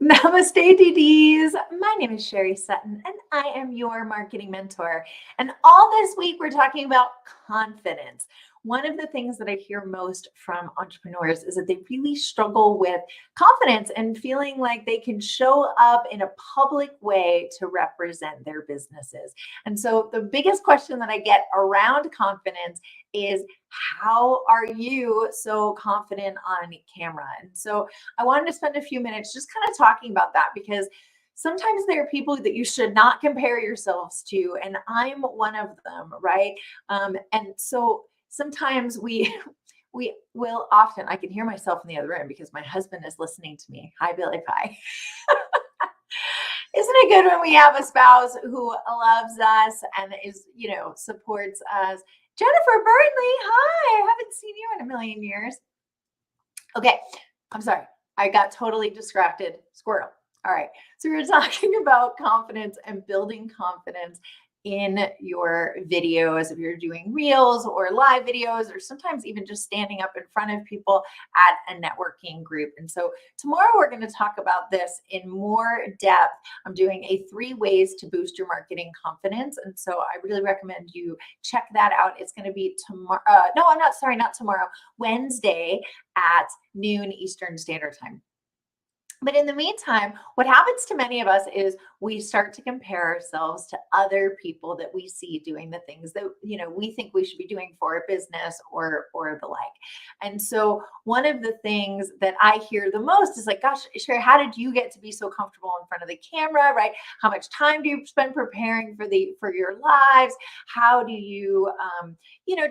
Namaste, DDs. My name is Sherry Sutton, and I am your marketing mentor. And all this week, we're talking about confidence. One of the things that I hear most from entrepreneurs is that they really struggle with confidence and feeling like they can show up in a public way to represent their businesses. And so, the biggest question that I get around confidence is, how are you so confident on camera? And so, I wanted to spend a few minutes just kind of talking about that because sometimes there are people that you should not compare yourselves to, and I'm one of them, right? And so sometimes we we will often, I can hear myself in the other room because my husband is listening to me. Hi, Billy Pie. Isn't it good when we have a spouse who loves us and is, supports us? Jennifer Burnley, hi. I haven't seen you in a million years. Okay, I'm sorry. I got totally distracted. Squirrel. All right. So we're talking about confidence and building confidence in your videos. If you're doing reels or live videos, or sometimes even just standing up in front of people at a networking group. And so tomorrow we're going to talk about this in more depth. I'm doing a 3 ways to boost your marketing confidence. And so I really recommend you check that out. It's going to be tomorrow. No, I'm not sorry, not tomorrow, Wednesday at noon Eastern Standard Time. But in the meantime, what happens to many of us is we start to compare ourselves to other people that we see doing the things that we think we should be doing for a business or the like. And so one of the things that I hear the most is like, gosh, Sherry, how did you get to be so comfortable in front of the camera, right? How much time do you spend preparing for your lives? How do you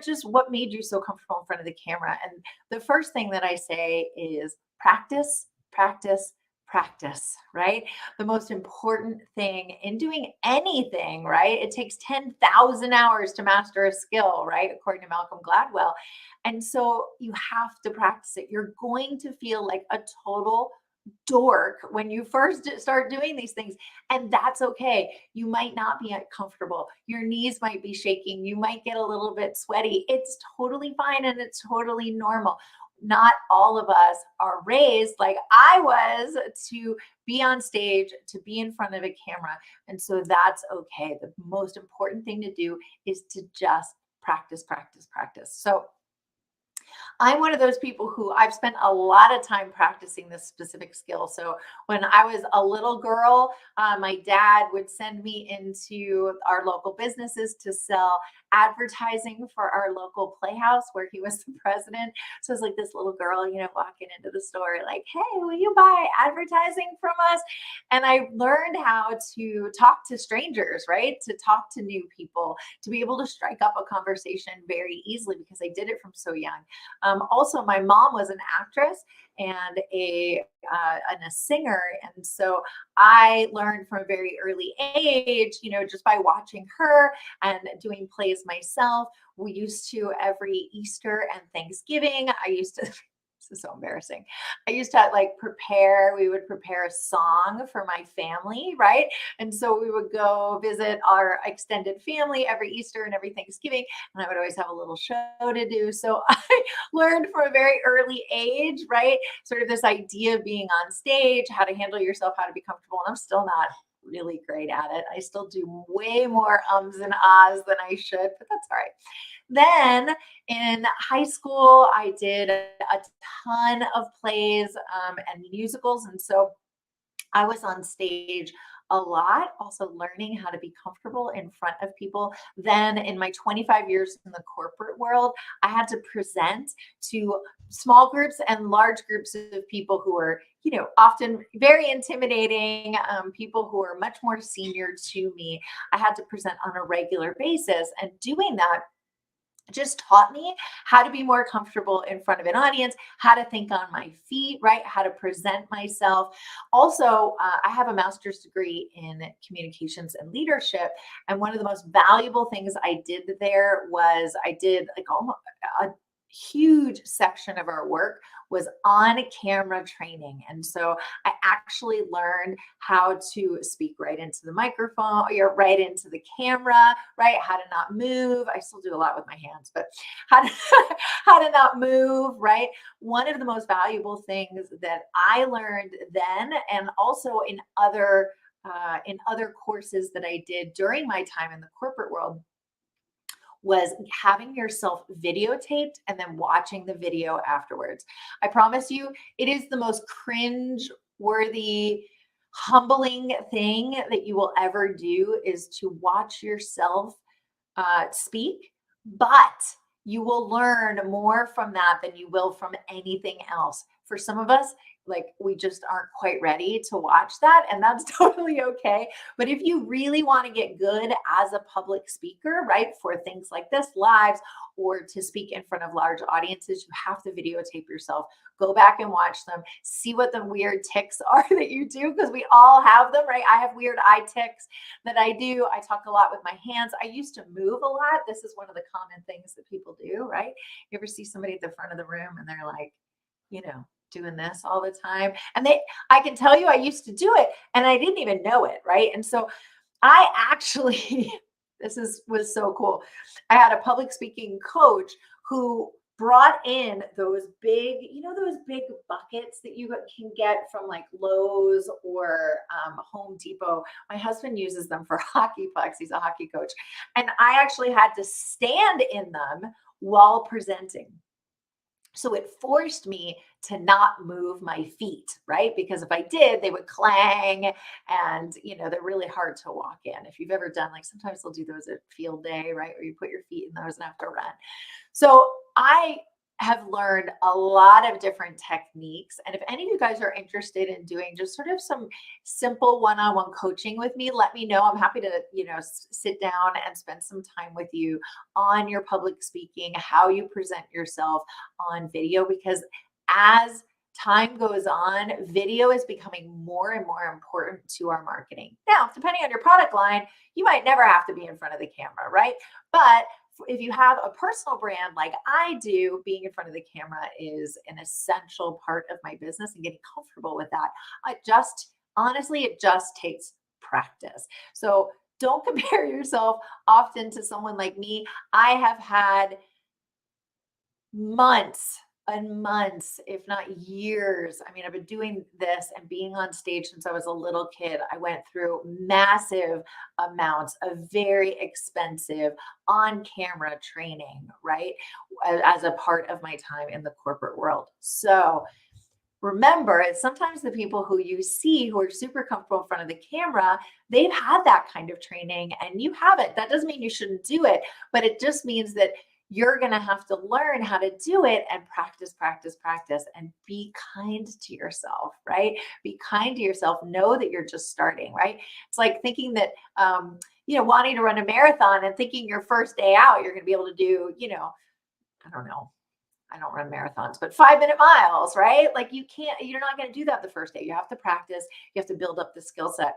just what made you so comfortable in front of the camera? And the first thing that I say is practice, practice, practice, right? The most important thing in doing anything, right? It takes 10,000 hours to master a skill, right? According to Malcolm Gladwell. And so you have to practice it. You're going to feel like a total dork when you first start doing these things, and that's okay. You might not be comfortable, your knees might be shaking, you might get a little bit sweaty. It's totally fine and it's totally normal. Not all of us are raised like I was to be on stage, to be in front of a camera, and so that's okay. The most important thing to do is to just practice, practice, practice. So I'm one of those people who I've spent a lot of time practicing this specific skill. So when I was a little girl, my dad would send me into our local businesses to sell advertising for our local playhouse where he was the president. So it's like this little girl, walking into the store like, hey, will you buy advertising from us? And I learned how to talk to strangers, right? To talk to new people, to be able to strike up a conversation very easily because I did it from so young. Also, my mom was an actress and a singer, and so I learned from a very early age, just by watching her and doing plays myself. We used to every Easter and Thanksgiving. I used to this is so embarrassing. I used to we would prepare a song for my family, right? And so we would go visit our extended family every Easter and every Thanksgiving, and I would always have a little show to do. So I learned from a very early age, right? Sort of this idea of being on stage, how to handle yourself, how to be comfortable. And I'm still not really great at it. I still do way more ums and ahs than I should, but that's all right. Then in high school, I did a ton of plays and musicals. And so I was on stage a lot, also learning how to be comfortable in front of people. Then, in my 25 years in the corporate world, I had to present to small groups and large groups of people who were, often very intimidating, people who are much more senior to me. I had to present on a regular basis, and doing that just taught me how to be more comfortable in front of an audience, how to think on my feet, right? How to present myself. Also, I have a master's degree in communications and leadership. And one of the most valuable things I did there was I did like almost huge section of our work was on camera training. And so I actually learned how to speak right into the microphone, or right into the camera, right? How to not move. I still do a lot with my hands, but how to, how to not move, right? One of the most valuable things that I learned then, and also in other courses that I did during my time in the corporate world, was having yourself videotaped and then watching the video afterwards. I promise you, it is the most cringe worthy, humbling thing that you will ever do, is to watch yourself speak, but you will learn more from that than you will from anything else. For some of us, like, we just aren't quite ready to watch that, and that's totally okay. But if you really want to get good as a public speaker, right, for things like this, lives, or to speak in front of large audiences, you have to videotape yourself. Go back and watch them, see what the weird tics are that you do, because we all have them, right? I have weird eye tics that I do. I talk a lot with my hands. I used to move a lot. This is one of the common things that people do, right? You ever see somebody at the front of the room and they're like, doing this all the time? And I can tell you, I used to do it and I didn't even know it, right? And so I actually, was so cool. I had a public speaking coach who brought in those big, those big buckets that you can get from like Lowe's or Home Depot. My husband uses them for hockey pucks. He's a hockey coach. And I actually had to stand in them while presenting. So it forced me to not move my feet, right? Because if I did, they would clang, and, they're really hard to walk in. If you've ever done, like, sometimes they'll do those at field day, right? Where you put your feet in those and have to run. So I have learned a lot of different techniques. And if any of you guys are interested in doing just sort of some simple one-on-one coaching with me, let me know. I'm happy to, sit down and spend some time with you on your public speaking, how you present yourself on video, because as time goes on, video is becoming more and more important to our marketing. Now, depending on your product line, you might never have to be in front of the camera, right? But if you have a personal brand like I do, being in front of the camera is an essential part of my business, and getting comfortable with that. Honestly, it just takes practice. So don't compare yourself often to someone like me. I have had months and months, if not years. I mean, I've been doing this and being on stage since I was a little kid. I went through massive amounts of very expensive on camera training, right? As a part of my time in the corporate world. So remember, sometimes the people who you see who are super comfortable in front of the camera, they've had that kind of training and you haven't. That doesn't mean you shouldn't do it, but it just means that you're going to have to learn how to do it and practice, practice, practice, and be kind to yourself, right? Be kind to yourself. Know that you're just starting, right? It's like thinking that, wanting to run a marathon and thinking your first day out, you're going to be able to do, I don't know. I don't run marathons, but 5-minute miles, right? Like, you're not going to do that the first day. You have to practice. You have to build up the skill set.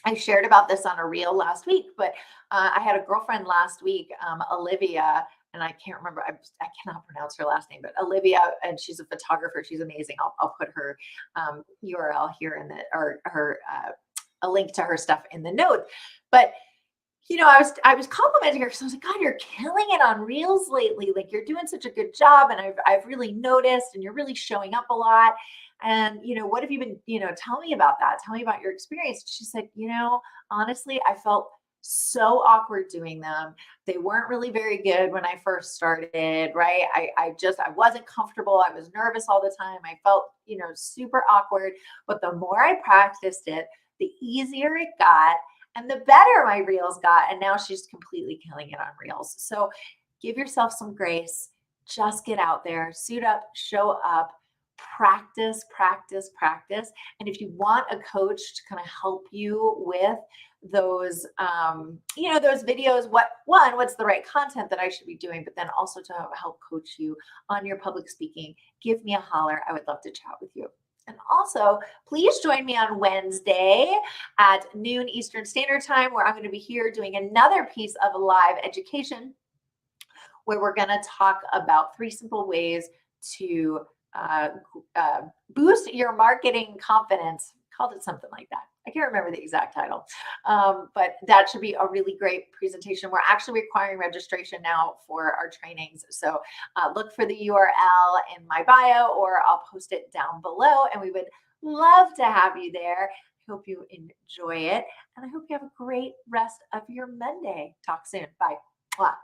I shared about this on a reel last week, but I had a girlfriend last week, Olivia, and I can't remember, I cannot pronounce her last name, but Olivia, and she's a photographer. She's amazing. I'll put her URL here or a link to her stuff in the note. But I was complimenting her because I was like, God, you're killing it on Reels lately. Like, you're doing such a good job, and I've really noticed, and you're really showing up a lot. And what have you been? Tell me about that. Tell me about your experience. She said, honestly, I felt so awkward doing them. They weren't really very good when I first started. Right? I wasn't comfortable. I was nervous all the time. I felt super awkward. But the more I practiced it, the easier it got. And the better my reels got. And now she's completely killing it on reels. So give yourself some grace. Just get out there, suit up, show up, practice, practice, practice. And if you want a coach to kind of help you with those, those videos, what's the right content that I should be doing, but then also to help coach you on your public speaking, give me a holler. I would love to chat with you. And also, please join me on Wednesday at noon Eastern Standard Time, where I'm going to be here doing another piece of live education where we're going to talk about 3 simple ways to boost your marketing confidence. Called it something like that. I can't remember the exact title, but that should be a really great presentation. We're actually requiring registration now for our trainings. So look for the URL in my bio, or I'll post it down below, and we would love to have you there. I hope you enjoy it, and I hope you have a great rest of your Monday. Talk soon. Bye. Mwah.